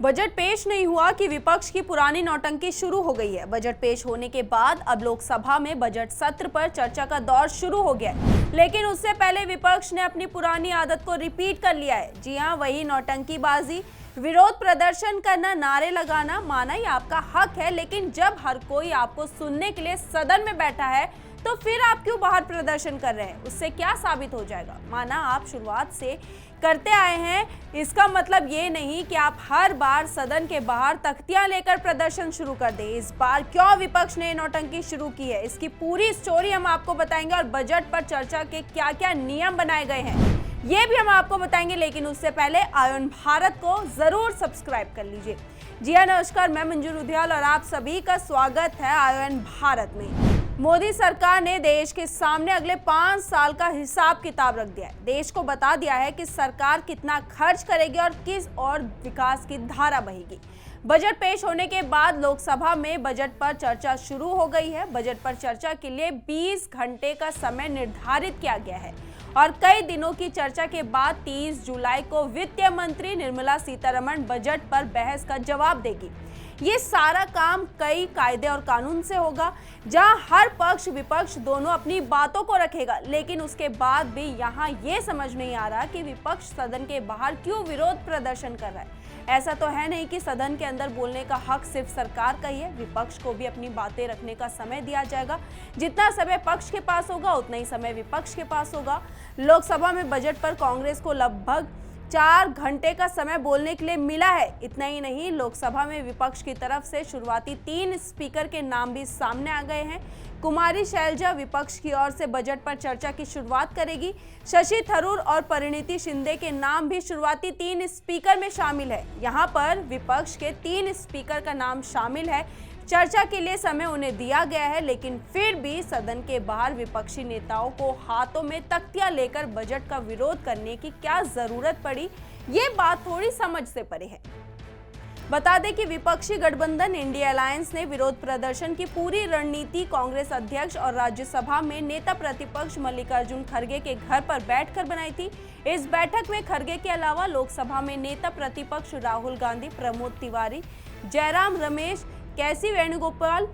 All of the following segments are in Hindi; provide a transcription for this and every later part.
बजट पेश नहीं हुआ कि विपक्ष की पुरानी नौटंकी शुरू हो गई है। बजट पेश होने के बाद अब लोकसभा में बजट सत्र पर चर्चा का दौर शुरू हो गया है, लेकिन उससे पहले विपक्ष ने अपनी पुरानी आदत को रिपीट कर लिया है। जी हां, वही नौटंकीबाजी, विरोध प्रदर्शन करना, नारे लगाना। माना ये आपका हक है, लेकिन जब हर कोई आपको सुनने के लिए सदन में बैठा है तो फिर आप क्यों बाहर प्रदर्शन कर रहे हैं? उससे क्या साबित हो जाएगा? माना आप शुरुआत से करते आए हैं, इसका मतलब ये नहीं कि आप हर बार सदन के बाहर तख्तियां लेकर प्रदर्शन शुरू कर दें। इस बार क्यों विपक्ष ने नौटंकी शुरू की है, इसकी पूरी स्टोरी हम आपको बताएंगे और बजट पर चर्चा के क्या क्या नियम बनाए गए हैं ये भी हम आपको बताएंगे। लेकिन उससे पहले आयोन भारत को जरूर सब्सक्राइब कर लीजिए। जी हाँ, नमस्कार, मैं मंजू रुधियाल और आप सभी का स्वागत है आयोन भारत में। मोदी सरकार ने देश के सामने अगले 5 साल का हिसाब किताब रख दिया है। देश को बता दिया है कि सरकार कितना खर्च करेगी और किस और विकास की धारा बहेगी। बजट पेश होने के बाद लोकसभा में बजट पर चर्चा शुरू हो गई है। बजट पर चर्चा के लिए 20 घंटे का समय निर्धारित किया गया है और कई दिनों की चर्चा के बाद 30 जुलाई को वित्त मंत्री निर्मला सीतारमण बजट पर बहस का जवाब देगी। ये सारा काम कई कायदे और कानून से होगा, जहां हर पक्ष विपक्ष दोनों अपनी बातों को रखेगा। लेकिन उसके बाद भी यहां ये समझ नहीं आ रहा कि विपक्ष सदन के बाहर क्यों विरोध प्रदर्शन कर रहा है। ऐसा तो है नहीं कि सदन के अंदर बोलने का हक सिर्फ सरकार का ही है। विपक्ष को भी अपनी बातें रखने का समय दिया जाएगा। जितना समय पक्ष के पास होगा उतना ही समय विपक्ष के पास होगा। लोकसभा में बजट पर कांग्रेस को लगभग 4 घंटे का समय बोलने के लिए मिला है। इतना ही नहीं, लोकसभा में विपक्ष की तरफ से शुरुआती 3 स्पीकर के नाम भी सामने आ गए हैं। कुमारी शैलजा विपक्ष की ओर से बजट पर चर्चा की शुरुआत करेगी। शशि थरूर और परिणीति शिंदे के नाम भी शुरुआती 3 स्पीकर में शामिल है। यहाँ पर विपक्ष के 3 स्पीकर का नाम शामिल है। चर्चा के लिए समय उन्हें दिया गया है, लेकिन फिर भी सदन के बाहर विपक्षी नेताओं को हाथों में तख्तियां लेकर बजट का विरोध करने की क्या जरूरत पड़ी, ये बात थोड़ी समझ से परे है। बता दें कि विपक्षी गठबंधन इंडिया अलायंस ने विरोध प्रदर्शन की पूरी रणनीति कांग्रेस अध्यक्ष और राज्यसभा में नेता प्रतिपक्ष मल्लिकार्जुन खड़गे के घर पर बैठकर बनाई थी। इस बैठक में खड़गे के अलावा लोकसभा में नेता प्रतिपक्ष राहुल गांधी, प्रमोद तिवारी, जयराम रमेश, कैसी वेणुगोपाल,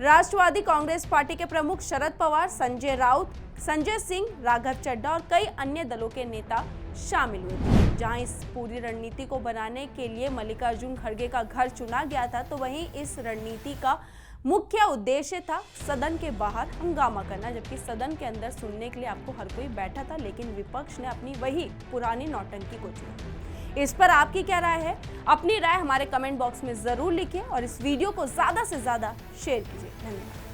राष्ट्रवादी कांग्रेस पार्टी के प्रमुख शरद पवार, संजय राउत, संजय सिंह, राघव चड्ढा और कई अन्य दलों के नेता शामिल हुए थे। जहां इस पूरी रणनीति को बनाने के लिए मल्लिकार्जुन खड़गे का घर चुना गया था, तो वहीं इस रणनीति का मुख्य उद्देश्य था सदन के बाहर हंगामा करना, जबकि सदन के अंदर सुनने के लिए आपको हर कोई बैठा था। लेकिन विपक्ष ने अपनी वही पुरानी नौटंकी को चुना। इस पर आपकी क्या राय है? अपनी राय हमारे कमेंट बॉक्स में जरूर लिखिए और इस वीडियो को ज्यादा से ज्यादा शेयर कीजिए। धन्यवाद।